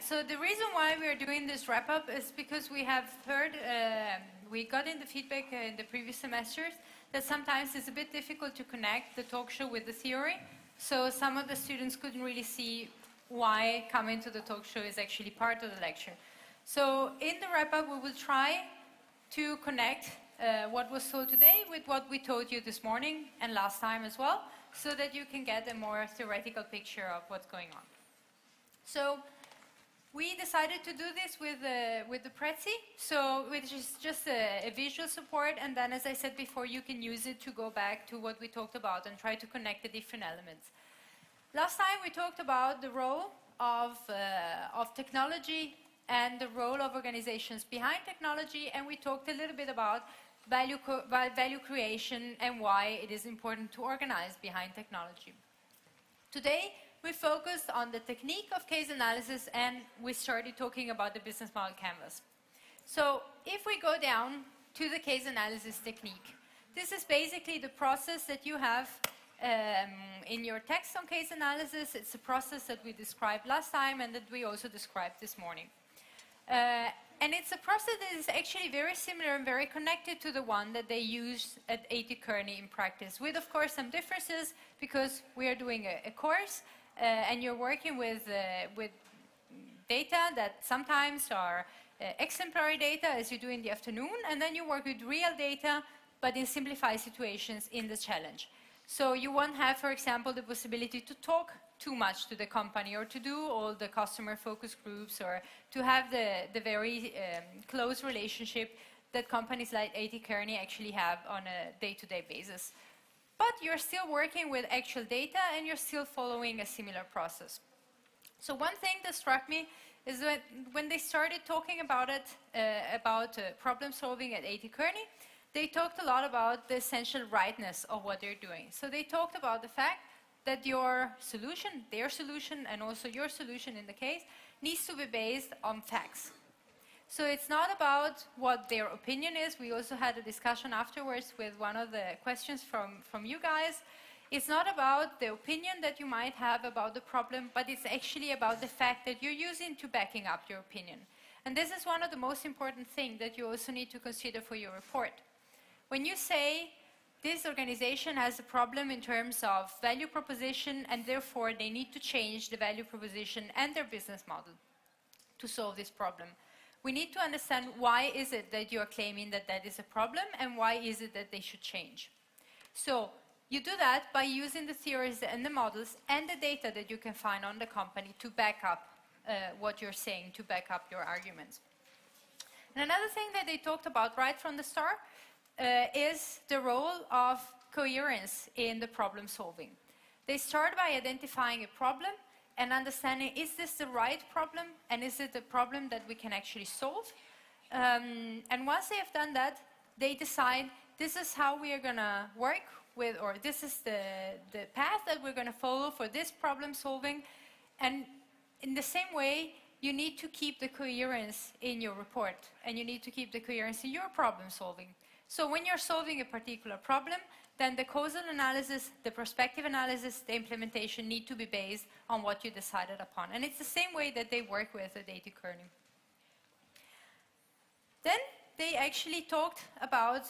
so the reason why we are doing this wrap-up is because we have heard, we got in the feedback in the previous semesters that sometimes it's a bit difficult to connect the talk show with the theory. So some of the students couldn't really see why coming to the talk show is actually part of the lecture. So in the wrap-up, we will try to connect what was told today with what we told you this morning and last time as well, so that you can get a more theoretical picture of what's going on. So we decided to do this with the Prezi, so which is just a visual support, and then, as I said before, you can use it to go back to what we talked about and try to connect the different elements. Last time we talked about the role of technology and the role of organizations behind technology, and we talked a little bit about value creation and why it is important to organize behind technology. Today, we focused on the technique of case analysis, and we started talking about the business model canvas. So if we go down to the case analysis technique, this is basically the process that you have in your text on case analysis. It's a process that we described last time and that we also described this morning. And it's a process that is actually very similar and very connected to the one that they use at A.T. Kearney in practice, with, of course, some differences, because we are doing a course and you're working with data that sometimes are exemplary data, as you do in the afternoon, and then you work with real data, but in simplified situations in the challenge. So you won't have, for example, the possibility to talk too much to the company, or to do all the customer focus groups, or to have the very close relationship that companies like A.T. Kearney actually have on a day-to-day basis. But you're still working with actual data and you're still following a similar process. So one thing that struck me is that when they started talking about it, problem solving at A.T. Kearney, they talked a lot about the essential rightness of what they're doing. So they talked about the fact that your solution, their solution, and also your solution in the case, needs to be based on facts. So it's not about what their opinion is. We also had a discussion afterwards with one of the questions from you guys. It's not about the opinion that you might have about the problem, but it's actually about the fact that you're using to backing up your opinion. And this is one of the most important things that you also need to consider for your report. When you say, this organization has a problem in terms of value proposition, and therefore they need to change the value proposition and their business model to solve this problem, we need to understand why is it that you are claiming that that is a problem, and why is it that they should change. So you do that by using the theories and the models and the data that you can find on the company to back up what you're saying, to back up your arguments. And another thing that they talked about right from the start is the role of coherence in the problem solving. They start by identifying a problem and understanding, is this the right problem, and is it a problem that we can actually solve? And once they have done that, they decide, this is how we are going to work with, or this is the path that we're going to follow for this problem solving. And in the same way, you need to keep the coherence in your report, and you need to keep the coherence in your problem solving. So when you're solving a particular problem, then the causal analysis, the prospective analysis, the implementation need to be based on what you decided upon. And it's the same way that they work with at A.T. Kearney. Then they actually talked about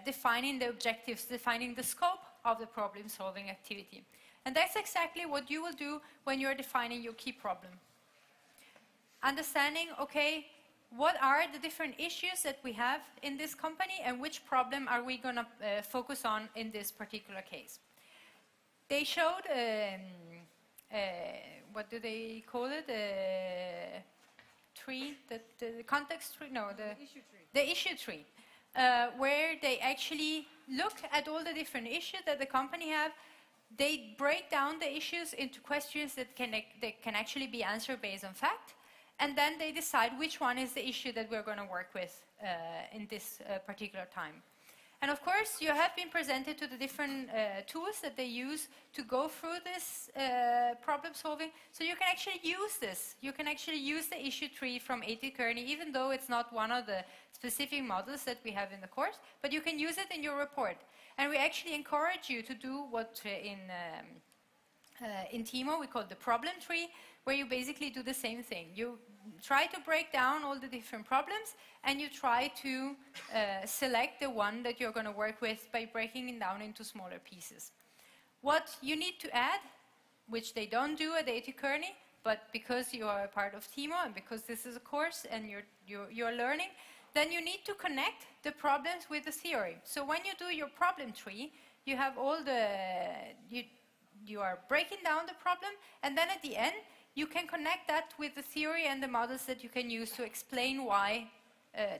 defining the objectives, defining the scope of the problem-solving activity. And that's exactly what you will do when you're defining your key problem. Understanding, okay, what are the different issues that we have in this company, and which problem are we going to focus on in this particular case? They showed, what do they call it? Tree, the context tree? No, the issue tree. The issue tree, where they actually look at all the different issues that the company have. They break down the issues into questions that can actually be answered based on fact. And then they decide which one is the issue that we're going to work with in this particular time. And of course, you have been presented to the different tools that they use to go through this problem solving. So you can actually use this. You can actually use the issue tree from A.T. Kearney, even though it's not one of the specific models that we have in the course, but you can use it in your report. And we actually encourage you to do what in in TEMO we call the problem tree, where you basically do the same thing. You try to break down all the different problems, and you try to select the one that you're going to work with by breaking it down into smaller pieces. What you need to add, which they don't do at AT Kearney, but because you are a part of TEMO and because this is a course and you're learning, then you need to connect the problems with the theory. So when you do your problem tree, you have all the, you are breaking down the problem, and then at the end, you can connect that with the theory and the models that you can use to explain why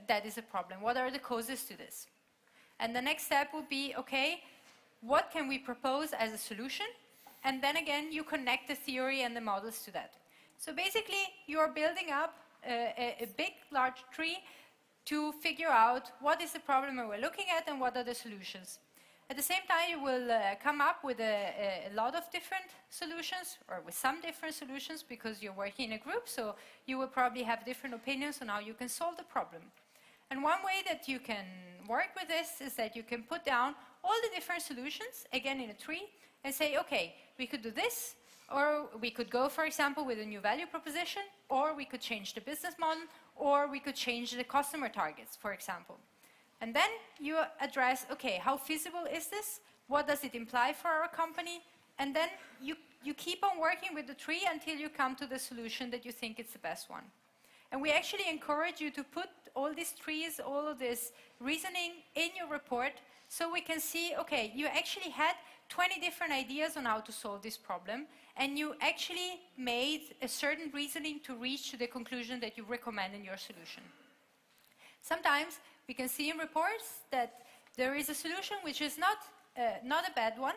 that is a problem. What are the causes to this? And the next step will be, okay, what can we propose as a solution? And then again, you connect the theory and the models to that. So basically, you're building up a big, large tree to figure out what is the problem we're looking at and what are the solutions. At the same time, you will come up with a lot of different solutions, or with some different solutions, because you're working in a group, so you will probably have different opinions on how you can solve the problem. And one way that you can work with this is that you can put down all the different solutions, again in a tree, and say, okay, we could do this, or we could go, for example, with a new value proposition, or we could change the business model, or we could change the customer targets, for example. And then you address, okay, how feasible is this? What does it imply for our company? And then you keep on working with the tree until you come to the solution that you think is the best one. And we actually encourage you to put all these trees, all of this reasoning in your report, so we can see, okay, you actually had 20 different ideas on how to solve this problem, and you actually made a certain reasoning to reach to the conclusion that you recommend in your solution. Sometimes we can see in reports that there is a solution which is not a bad one,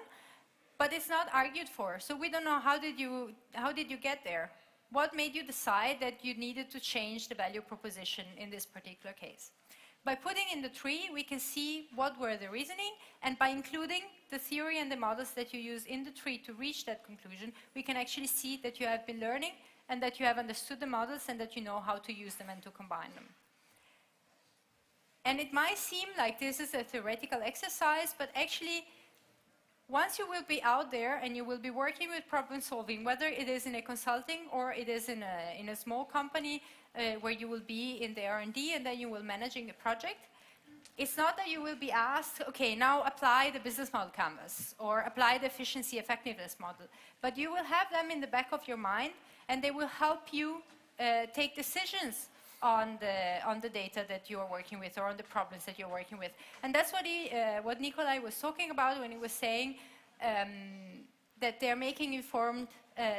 but it's not argued for. So we don't know, how did you get there? What made you decide that you needed to change the value proposition in this particular case? By putting in the tree, we can see what were the reasoning, and by including the theory and the models that you use in the tree to reach that conclusion, we can actually see that you have been learning and that you have understood the models and that you know how to use them and to combine them. And it might seem like this is a theoretical exercise, but actually, once you will be out there and you will be working with problem solving, whether it is in a consulting or it is in a small company where you will be in the R&D and then you will managing a project, it's not that you will be asked, okay, now apply the business model canvas or apply the efficiency effectiveness model, but you will have them in the back of your mind, and they will help you take decisions on the data that you are working with, or on the problems that you're working with. And that's what Nikolai was talking about when he was saying that they're making informed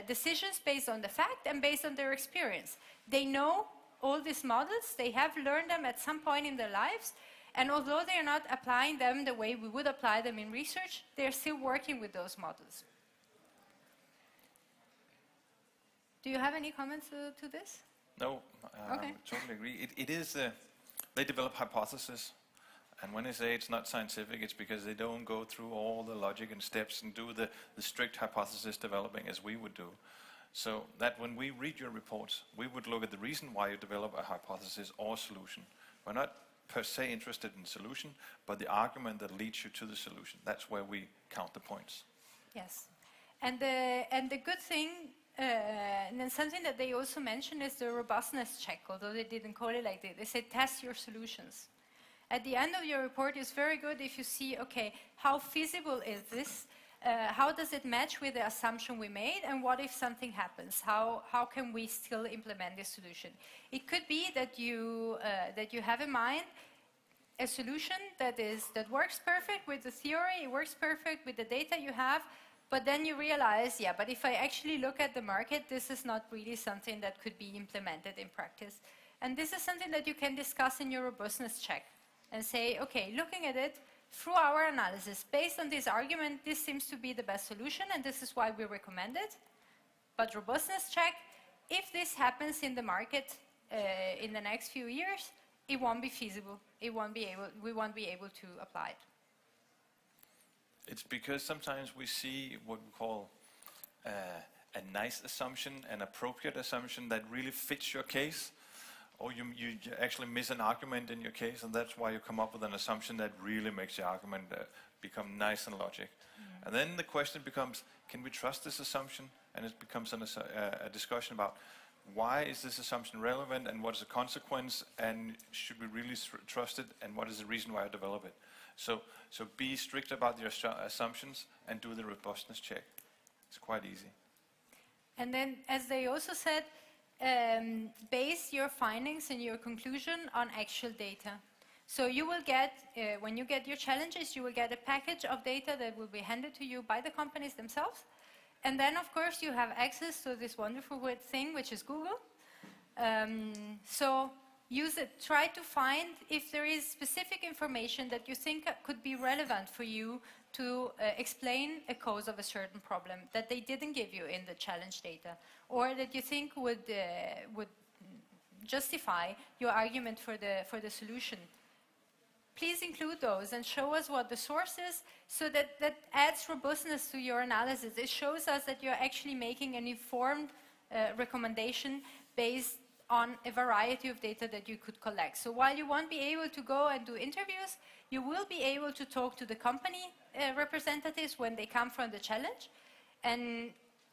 decisions based on the fact and based on their experience. They know all these models, they have learned them at some point in their lives, and although they're not applying them the way we would apply them in research, they're still working with those models. Do you have any comments to this? No, okay. I totally agree. It is, they develop hypotheses, and when they say it's not scientific, it's because they don't go through all the logic and steps and do the strict hypothesis developing as we would do. So that when we read your reports, we would look at the reason why you develop a hypothesis or solution. We're not per se interested in solution, but the argument that leads you to the solution. That's where we count the points. Yes, and the good thing, and then something that they also mentioned is the robustness check, although they didn't call it like that. They said test your solutions. At the end of your report, it's very good if you see, okay, how feasible is this? How does it match with the assumption we made? And what if something happens? How can we still implement this solution? It could be that you have in mind a solution that works perfect with the theory, it works perfect with the data you have, but then you realize, yeah, but if I actually look at the market, this is not really something that could be implemented in practice. And this is something that you can discuss in your robustness check and say, okay, looking at it through our analysis, based on this argument, this seems to be the best solution, and this is why we recommend it. But robustness check, if this happens in the market in the next few years, it won't be feasible. We won't be able to apply it. It's because sometimes we see what we call a nice assumption, an appropriate assumption that really fits your case, or you actually miss an argument in your case, and that's why you come up with an assumption that really makes the argument become nice and logic. And then the question becomes, can we trust this assumption? And it becomes a discussion about why is this assumption relevant and what is the consequence, and should we really trust it, and what is the reason why I develop it? So be strict about your assumptions and do the robustness check. It's quite easy. And then, as they also said, base your findings and your conclusion on actual data. So you will get, when you get your challenges, you will get a package of data that will be handed to you by the companies themselves. And then, of course, you have access to this wonderful thing, which is Google. So use it. Try to find if there is specific information that you think could be relevant for you to explain a cause of a certain problem that they didn't give you in the challenge data, or that you think would justify your argument for the solution. Please include those and show us what the source is, so that adds robustness to your analysis. It shows us that you're actually making an informed recommendation based on a variety of data that you could collect. So while you won't be able to go and do interviews, you will be able to talk to the company representatives when they come from the challenge. And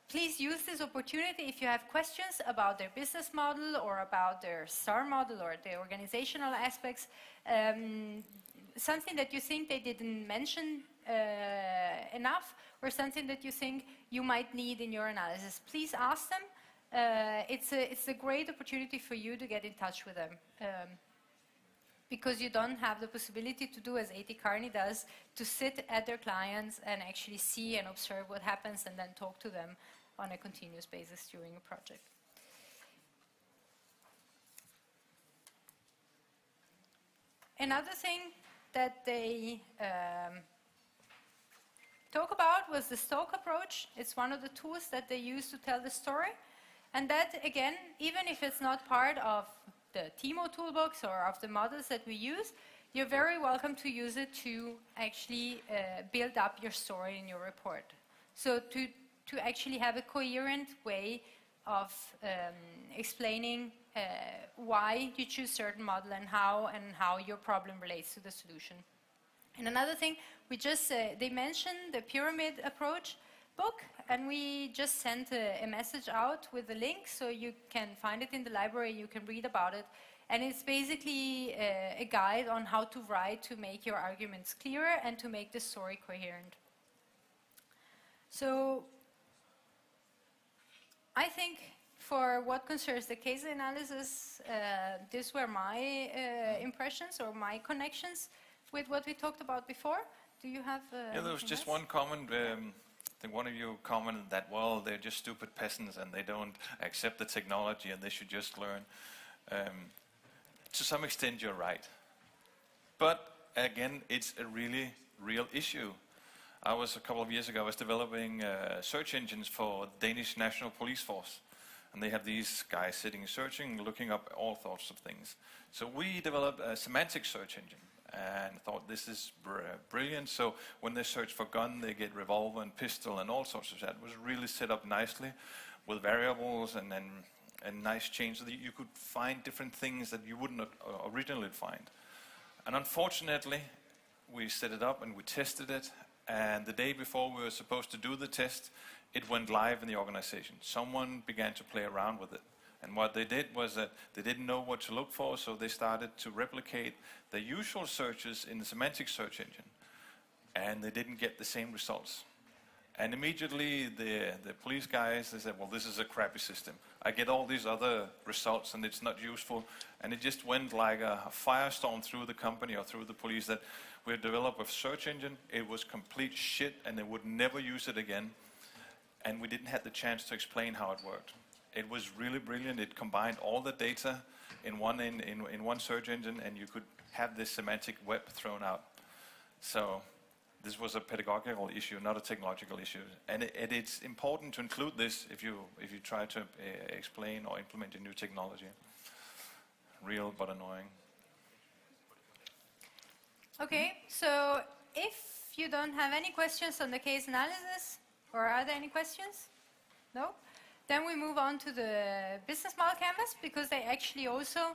please use this opportunity if you have questions about their business model or about their STAR model or the organizational aspects, something that you think they didn't mention enough, or something that you think you might need in your analysis. Please ask them. It's a great opportunity for you to get in touch with them, because you don't have the possibility to do as A.T. Kearney does, to sit at their clients and actually see and observe what happens and then talk to them on a continuous basis during a project. Another thing that they talk about was the Stoke approach. It's one of the tools that they use to tell the story. And that, again, even if it's not part of the TEMO toolbox or of the models that we use, you're very welcome to use it to actually build up your story in your report. So to actually have a coherent way of explaining why you choose certain model and how your problem relates to the solution. And another thing, they mentioned the pyramid approach book, and we just sent a message out with a link, so you can find it in the library, you can read about it. And it's basically a guide on how to write to make your arguments clearer and to make the story coherent. So I think for what concerns the case analysis, these were my impressions or my connections with what we talked about before. Do you have yeah, there was just one comment. I think one of you commented that, well, they're just stupid peasants and they don't accept the technology and they should just learn. To some extent, you're right. But again, it's a really real issue. A couple of years ago, I was developing search engines for Danish National Police Force. And they have these guys sitting searching, looking up all sorts of things. So we developed a semantic search engine and thought this is brilliant. So when they search for gun, they get revolver and pistol and all sorts of that. It was really set up nicely with variables and nice chains so that you could find different things that you wouldn't originally find. And unfortunately, we set it up and we tested it. And the day before we were supposed to do the test, it went live in the organization. Someone began to play around with it. And what they did was that they didn't know what to look for, so they started to replicate the usual searches in the semantic search engine. And they didn't get the same results. And immediately the police guys, they said, well, this is a crappy system. I get all these other results and it's not useful. And it just went like a firestorm through the company or through the police that we developed a search engine. It was complete shit and they would never use it again. And we didn't have the chance to explain how it worked. It was really brilliant. It combined all the data in one search engine, and you could have this semantic web thrown out. So this was a pedagogical issue, not a technological issue. And it's important to include this if you try to explain or implement a new technology. Real but annoying. Okay, so if you don't have any questions on the case analysis, or are there any questions? No? Then we move on to the business model canvas, because they actually also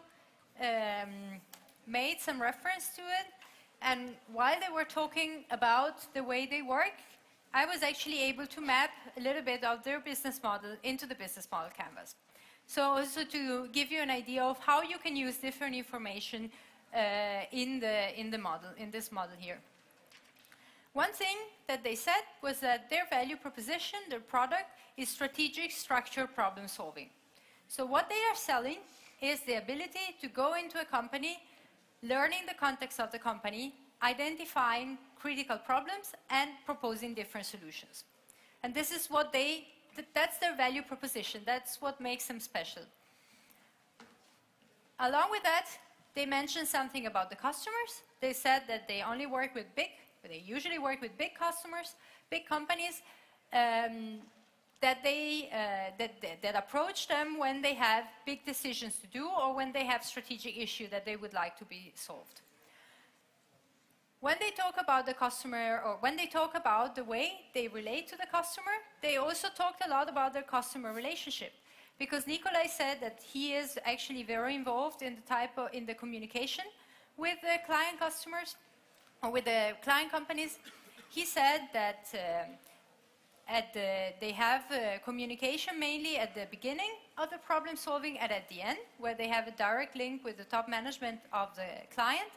made some reference to it. And while they were talking about the way they work, I was actually able to map a little bit of their business model into the business model canvas. So also to give you an idea of how you can use different information in this model here. One thing that they said was that their value proposition, their product, is strategic structured problem solving. So what they are selling is the ability to go into a company, learning the context of the company, identifying critical problems, and proposing different solutions. And this is what that's their value proposition. That's what makes them special. Along with that, they mentioned something about the customers. They said that they only work with they usually work with big customers, big companies, that approach them when they have big decisions to do or when they have strategic issue that they would like to be solved. When they talk about the customer, or when they talk about the way they relate to the customer, they also talked a lot about their customer relationship. Because Nikolai said that he is actually very involved in the communication with the client customers, or with the client companies. He said that they have communication mainly at the beginning of the problem solving and at the end, where they have a direct link with the top management of the client.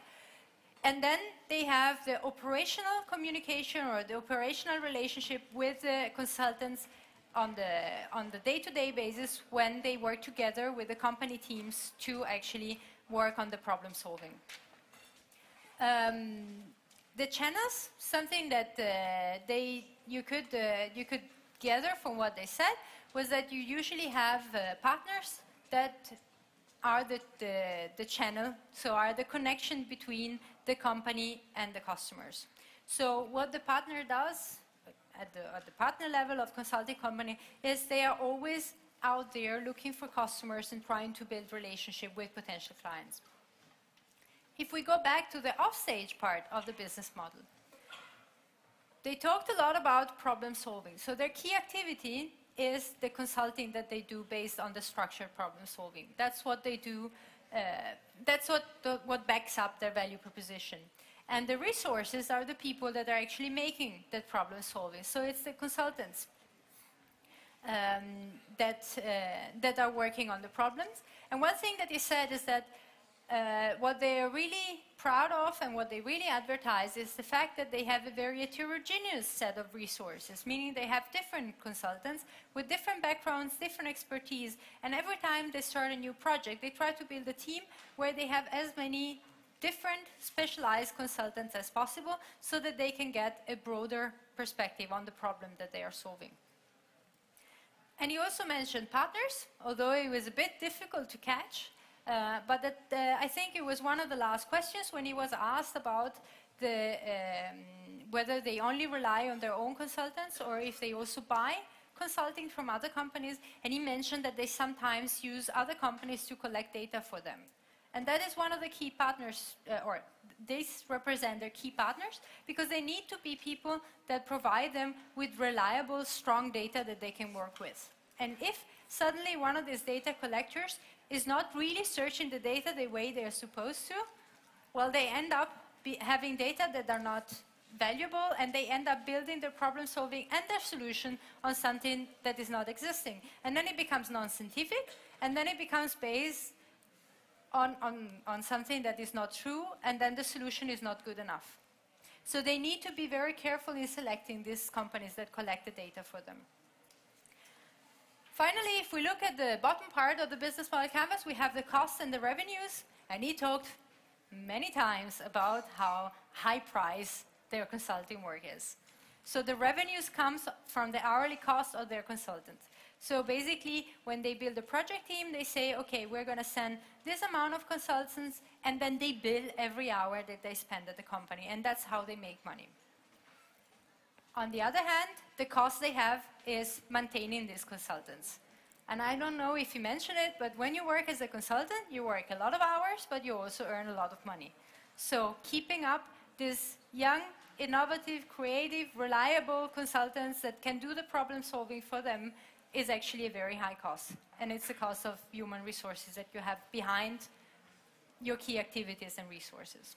And then they have the operational communication or the operational relationship with the consultants on the day-to-day basis when they work together with the company teams to actually work on the problem solving. The channels, something that you could gather from what they said, was that you usually have partners that are the channel, so are the connection between the company and the customers. So what the partner does at the partner level of consulting company is they are always out there looking for customers and trying to build relationship with potential clients. If we go back to the offstage part of the business model, they talked a lot about problem solving. So their key activity is the consulting that they do based on the structured problem solving. That's what they do. That's what backs up their value proposition. And the resources are the people that are actually making that problem solving. So it's the consultants that are working on the problems. And one thing that he said is that what they are really proud of and what they really advertise is the fact that they have a very heterogeneous set of resources, meaning they have different consultants with different backgrounds, different expertise, and every time they start a new project, they try to build a team where they have as many different specialized consultants as possible so that they can get a broader perspective on the problem that they are solving. And he also mentioned partners, although it was a bit difficult to catch. But I think it was one of the last questions when he was asked about whether they only rely on their own consultants or if they also buy consulting from other companies. And he mentioned that they sometimes use other companies to collect data for them. And that is one of the key partners, or these represent their key partners, because they need to be people that provide them with reliable, strong data that they can work with. And if suddenly one of these data collectors is not really searching the data the way they're supposed to, well, they end up having data that are not valuable, and they end up building their problem solving and their solution on something that is not existing. And then it becomes non-scientific, and then it becomes based on something that is not true, and then the solution is not good enough. So they need to be very careful in selecting these companies that collect the data for them. Finally, if we look at the bottom part of the business model canvas, we have the costs and the revenues, and he talked many times about how high price their consulting work is. So the revenues comes from the hourly cost of their consultants. So basically, when they build a project team, they say, okay, we're going to send this amount of consultants, and then they bill every hour that they spend at the company, and that's how they make money. On the other hand, the cost they have is maintaining these consultants. And I don't know if you mentioned it, but when you work as a consultant, you work a lot of hours, but you also earn a lot of money. So keeping up these young, innovative, creative, reliable consultants that can do the problem solving for them is actually a very high cost. And it's the cost of human resources that you have behind your key activities and resources.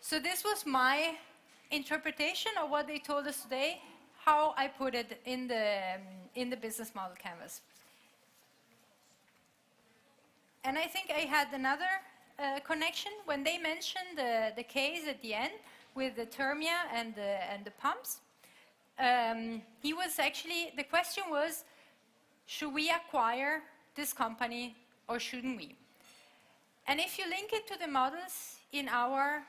So this was my interpretation of what they told us today, how I put it in the business model canvas. And I think I had another connection when they mentioned the case at the end with the thermia and the pumps. He was actually, the question was, should we acquire this company or shouldn't we? And if you link it to the models in our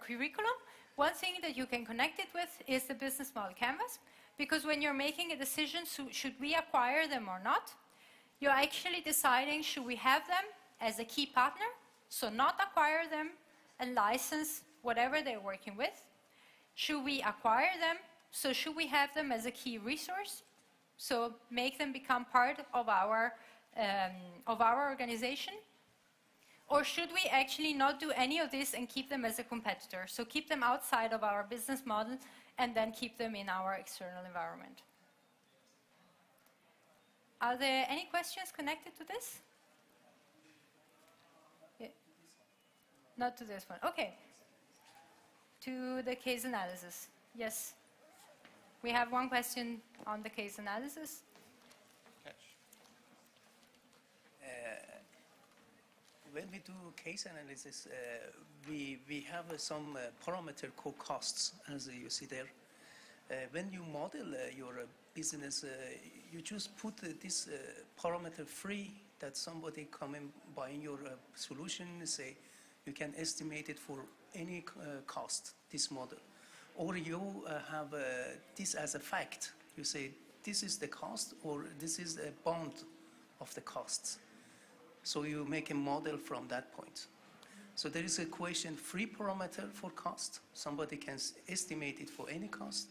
curriculum, one thing that you can connect it with is the business model canvas, because when you're making a decision, should we acquire them or not, you're actually deciding, should we have them as a key partner, so not acquire them and license whatever they're working with? Should we acquire them, so should we have them as a key resource, so make them become part of our organization? Or should we actually not do any of this and keep them as a competitor? So keep them outside of our business model and then keep them in our external environment. Are there any questions connected to this? Yeah. Not to this one. Okay. To the case analysis. Yes. We have one question on the case analysis. When we do case analysis, we have some parameter called costs, as you see there. When you model your business, you just put this parameter free that somebody coming buying your solution, say, you can estimate it for any cost, this model. Or you have this as a fact. You say, this is the cost, or this is a bound of the costs. So you make a model from that point. So there is a equation, free parameter for cost. Somebody can estimate it for any cost,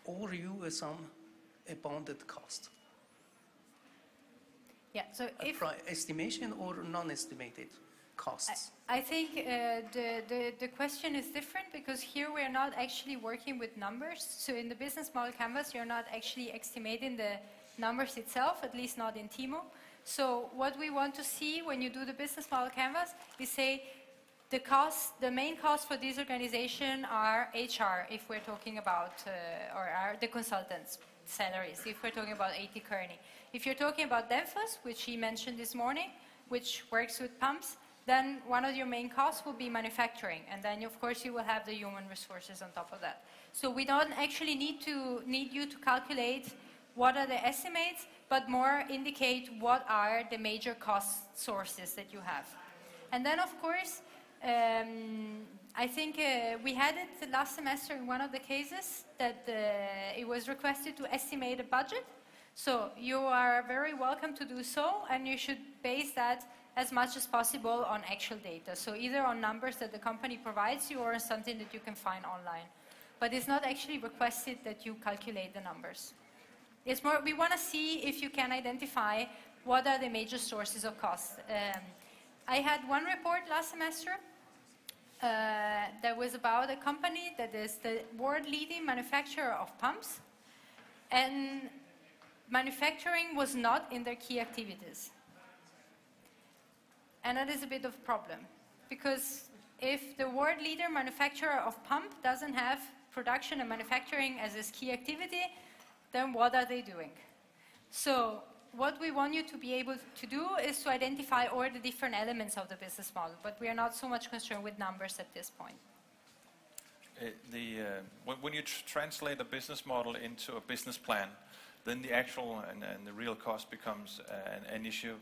or you assume a bounded cost. Yeah, so if estimation or non-estimated costs. I think the question is different, because here we're not actually working with numbers. So in the business model canvas, you're not actually estimating the numbers itself, at least not in TEMO. So what we want to see when you do the business model canvas is say the main costs for this organization are HR, if we're talking about, or are the consultants' salaries, if we're talking about A.T. Kearney. If you're talking about Danfoss, which he mentioned this morning, which works with pumps, then one of your main costs will be manufacturing, and then of course you will have the human resources on top of that. So we don't actually need you to calculate what are the estimates, but more indicate what are the major cost sources that you have. And then of course, I think we had it last semester in one of the cases that it was requested to estimate a budget. So you are very welcome to do so, and you should base that as much as possible on actual data. So either on numbers that the company provides you or on something that you can find online. But it's not actually requested that you calculate the numbers. It's more, we want to see if you can identify what are the major sources of cost. I had one report last semester that was about a company that is the world-leading manufacturer of pumps, and manufacturing was not in their key activities. And that is a bit of a problem, because if the world leader manufacturer of pump doesn't have production and manufacturing as his key activity, then what are they doing? So what we want you to be able to do is to identify all the different elements of the business model, but we are not so much concerned with numbers at this point. When you translate a business model into a business plan, then the actual and the real cost becomes an issue.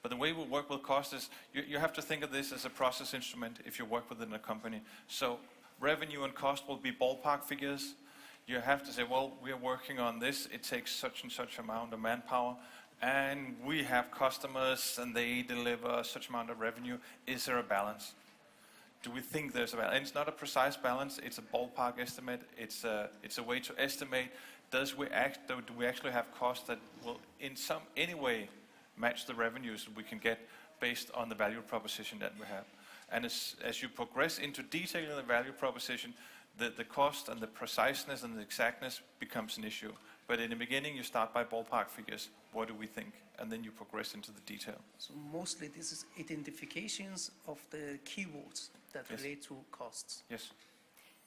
But the way we work with cost is you have to think of this as a process instrument if you work within a company. So revenue and cost will be ballpark figures. You have to say, well, we are working on this. It takes such and such amount of manpower, and we have customers, and they deliver such amount of revenue. Is there a balance? Do we think there's a balance? And it's not a precise balance. It's a ballpark estimate. It's a way to estimate. Do we actually have costs that will, in any way, match the revenues we can get based on the value proposition that we have? And as you progress into detailing the value proposition, the cost and the preciseness and the exactness becomes an issue. But in the beginning, you start by ballpark figures. What do we think? and then you progress into the detail. So mostly this is identifications of the keywords that Yes. relate to costs. Yes.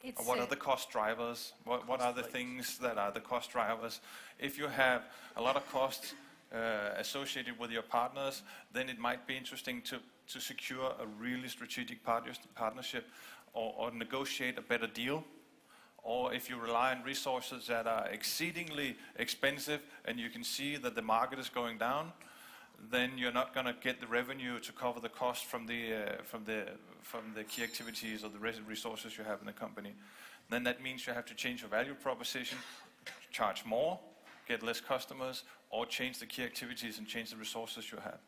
It's, What are the cost drivers? What are the things that are the cost drivers? If you have a lot of costs associated with your partners, then it might be interesting to secure a really strategic partnership or negotiate a better deal. Or if you rely on resources that are exceedingly expensive and you can see that the market is going down, then you're not going to get the revenue to cover the cost from the key activities or the resources you have in the company. Then that means you have to change your value proposition, charge more, get less customers, or change the key activities and change the resources you have.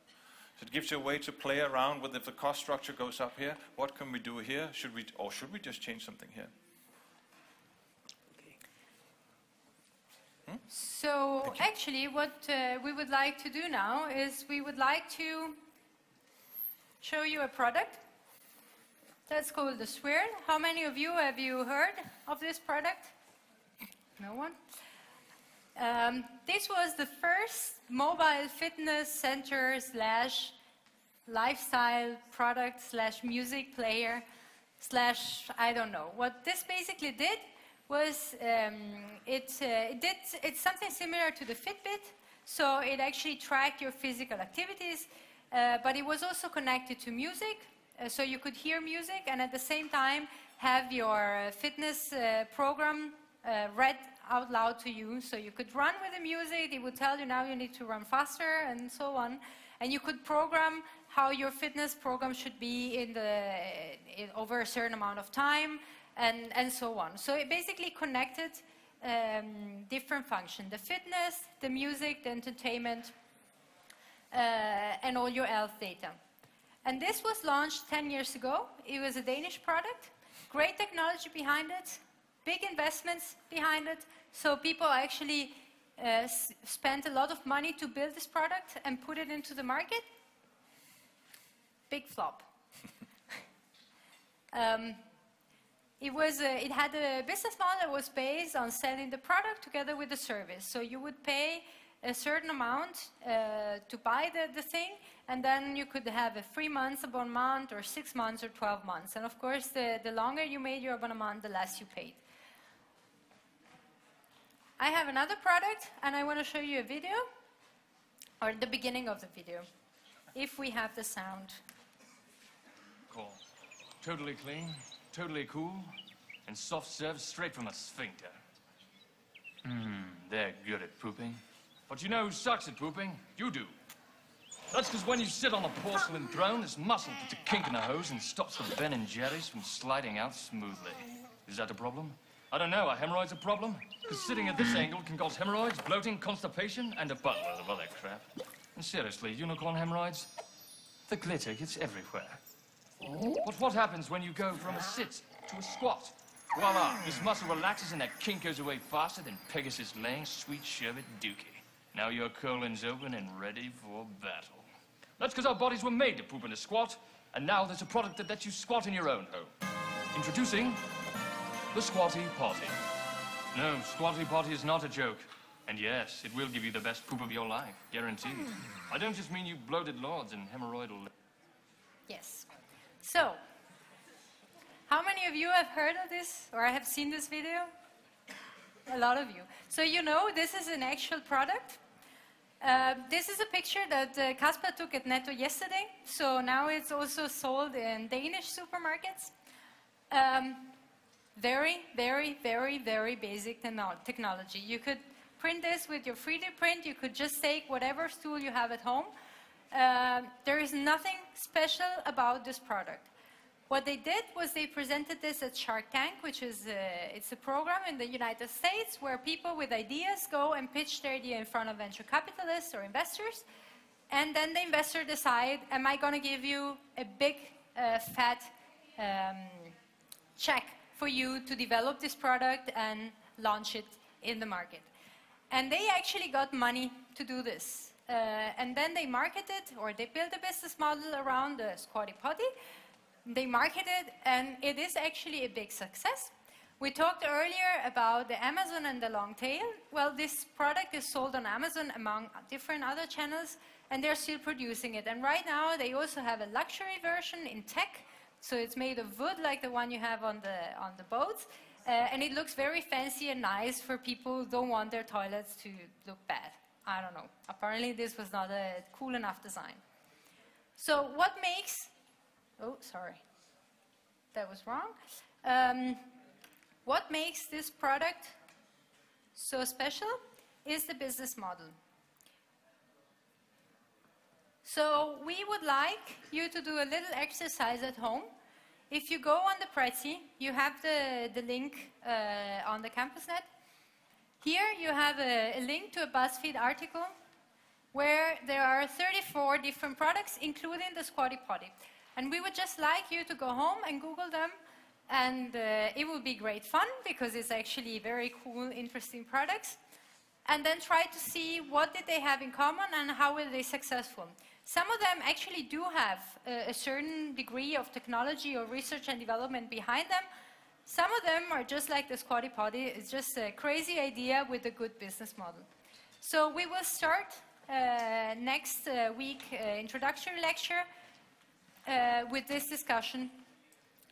So it gives you a way to play around with if the cost structure goes up here, what can we do here? Should we just change something here? So actually what we would like to do now is we would like to show you a product that's called the Swirl. How many of you have you heard of this product? No one? This was the first mobile fitness center slash lifestyle product slash music player slash I don't know. What this basically did was it's something similar to the Fitbit, so it actually tracked your physical activities, but it was also connected to music, so you could hear music and at the same time have your fitness program read out loud to you, so you could run with the music, it would tell you now you need to run faster and so on, and you could program how your fitness program should be over a certain amount of time, and so on. So it basically connected different functions, the fitness, the music, the entertainment, and all your health data. And this was launched 10 years ago. It was a Danish product, great technology behind it, big investments behind it. So people actually spent a lot of money to build this product and put it into the market. Big flop. It had a business model that was based on selling the product together with the service. So you would pay a certain amount to buy the thing, and then you could have a 3 months abonnement or 6 months or 12 months. And of course, the longer you made your abonnement, the less you paid. I have another product, and I want to show you a video, or the beginning of the video, if we have the sound. Cool. Totally clean. Totally cool, and soft serve straight from the sphincter. They're good at pooping. But you know who sucks at pooping? You do. That's because when you sit on a porcelain throne, this muscle puts a kink in the hose and stops the Ben and Jerry's from sliding out smoothly. Is that a problem? I don't know, are hemorrhoids a problem? Because sitting at this angle can cause hemorrhoids, bloating, constipation, and a buttload of other crap. And seriously, unicorn hemorrhoids? The glitter gets everywhere. But what happens when you go from a sit to a squat? Voila, this muscle relaxes and that kink goes away faster than Pegasus laying sweet sherbet dookie. Now your colon's open and ready for battle. That's because our bodies were made to poop in a squat, and now there's a product that lets you squat in your own home. Introducing the Squatty Potty. No, Squatty Potty is not a joke. And yes, it will give you the best poop of your life, guaranteed. I don't just mean you bloated lords and hemorrhoidal... Yes. So, how many of you have heard of this or have seen this video? A lot of you. So you know this is an actual product. This is a picture that Kasper took at Netto yesterday. So now it's also sold in Danish supermarkets. Very, very, very, very basic technology. You could print this with your 3D print. You could just take whatever tool you have at home. There is nothing special about this product. What they did was they presented this at Shark Tank, which is it's a program in the United States where people with ideas go and pitch their idea in front of venture capitalists or investors. And then the investor decide, am I going to give you a big, fat check for you to develop this product and launch it in the market? And they actually got money to do this. And then they marketed, or they built a business model around the Squatty Potty. They marketed, and it is actually a big success. We talked earlier about the Amazon and the long tail. Well, this product is sold on Amazon among different other channels, and they're still producing it. And right now, they also have a luxury version in tech, so it's made of wood like the one you have on the boats, and it looks very fancy and nice for people who don't want their toilets to look bad. I don't know. Apparently, this was not a cool enough design. So what makes... Oh, sorry. That was wrong. What makes this product so special is the business model. So we would like you to do a little exercise at home. If you go on the Prezi, you have the link on the CampusNet. Here you have a link to a BuzzFeed article where there are 34 different products, including the Squatty Potty. And we would just like you to go home and Google them, and it will be great fun because it's actually very cool, interesting products. And then try to see what did they have in common and how were they successful. Some of them actually do have a certain degree of technology or research and development behind them. Some of them are just like the Squatty Potty. It's just a crazy idea with a good business model. So we will start next week introductory lecture with this discussion.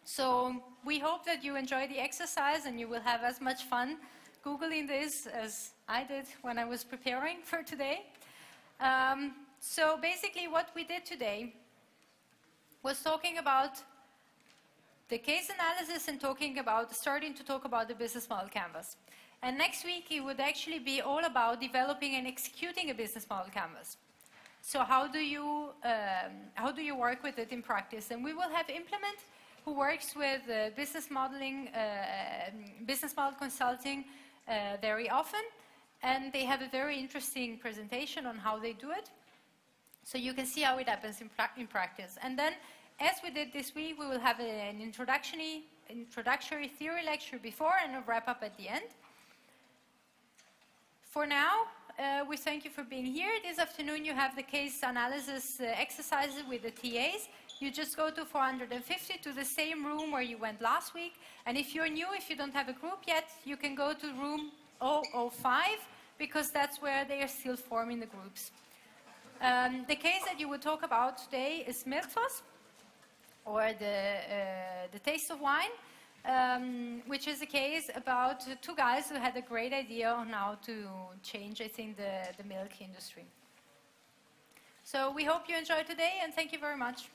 So we hope that you enjoy the exercise and you will have as much fun Googling this as I did when I was preparing for today. So basically what we did today was talking about the case analysis and starting to talk about the business model canvas. And next week it would actually be all about developing and executing a business model canvas. So how do you work with it in practice? And we will have Implement, who works with business modeling, business model consulting very often. And they have a very interesting presentation on how they do it. So you can see how it happens in practice. And then, as we did this week, we will have an introductory theory lecture before and a wrap-up at the end. For now, we thank you for being here. This afternoon, you have the case analysis exercises with the TAs. You just go to 450 to the same room where you went last week. And if you're new, if you don't have a group yet, you can go to room 005, because that's where they are still forming the groups. The case that you will talk about today is Milkfos, or the taste of wine, which is a case about two guys who had a great idea on how to change, I think, the milk industry. So we hope you enjoyed today, and thank you very much.